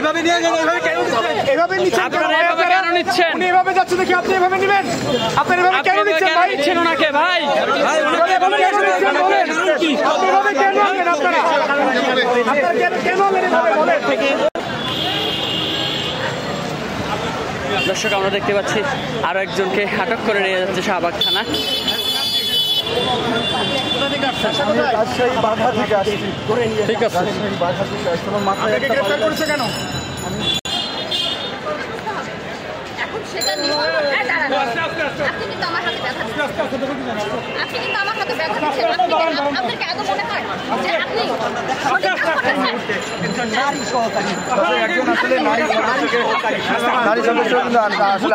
এইভাবে নিয়ে যান, এইভাবে কেন নিচ্ছেন? এইভাবে নিচ্ছেন আপনারা এভাবে কেন নিচ্ছেন? উনি এভাবে যাচ্ছে দেখি আপনি এভাবে নেবেন? আপনারা এভাবে কেন নিচ্ছেন ভাই? নিচ্ছেন ওনাকে ভাই? এভাবে কেন নিচ্ছেন বলেন? আপনি এভাবে কেন নেন আপনারা? আপনারা কেন নেন এভাবে বলেন? দর্শক আমরা দেখতে পাচ্ছি আরো একজনকে আটক করে নিয়ে যাচ্ছে শাহবাগ থানা। ঠিক আছে, গ্রেফতার করেছে কেন? এখন সেটা নির্ভর আপনি কিন্তু আমার হাতে ব্যথা দিচ্ছেন, আপনি কিন্তু আমার হাতে ব্যথা দিচ্ছেন। আপনাকে এত মনে হয় যে আপনি নারী সদস্য কিন্তু আসলে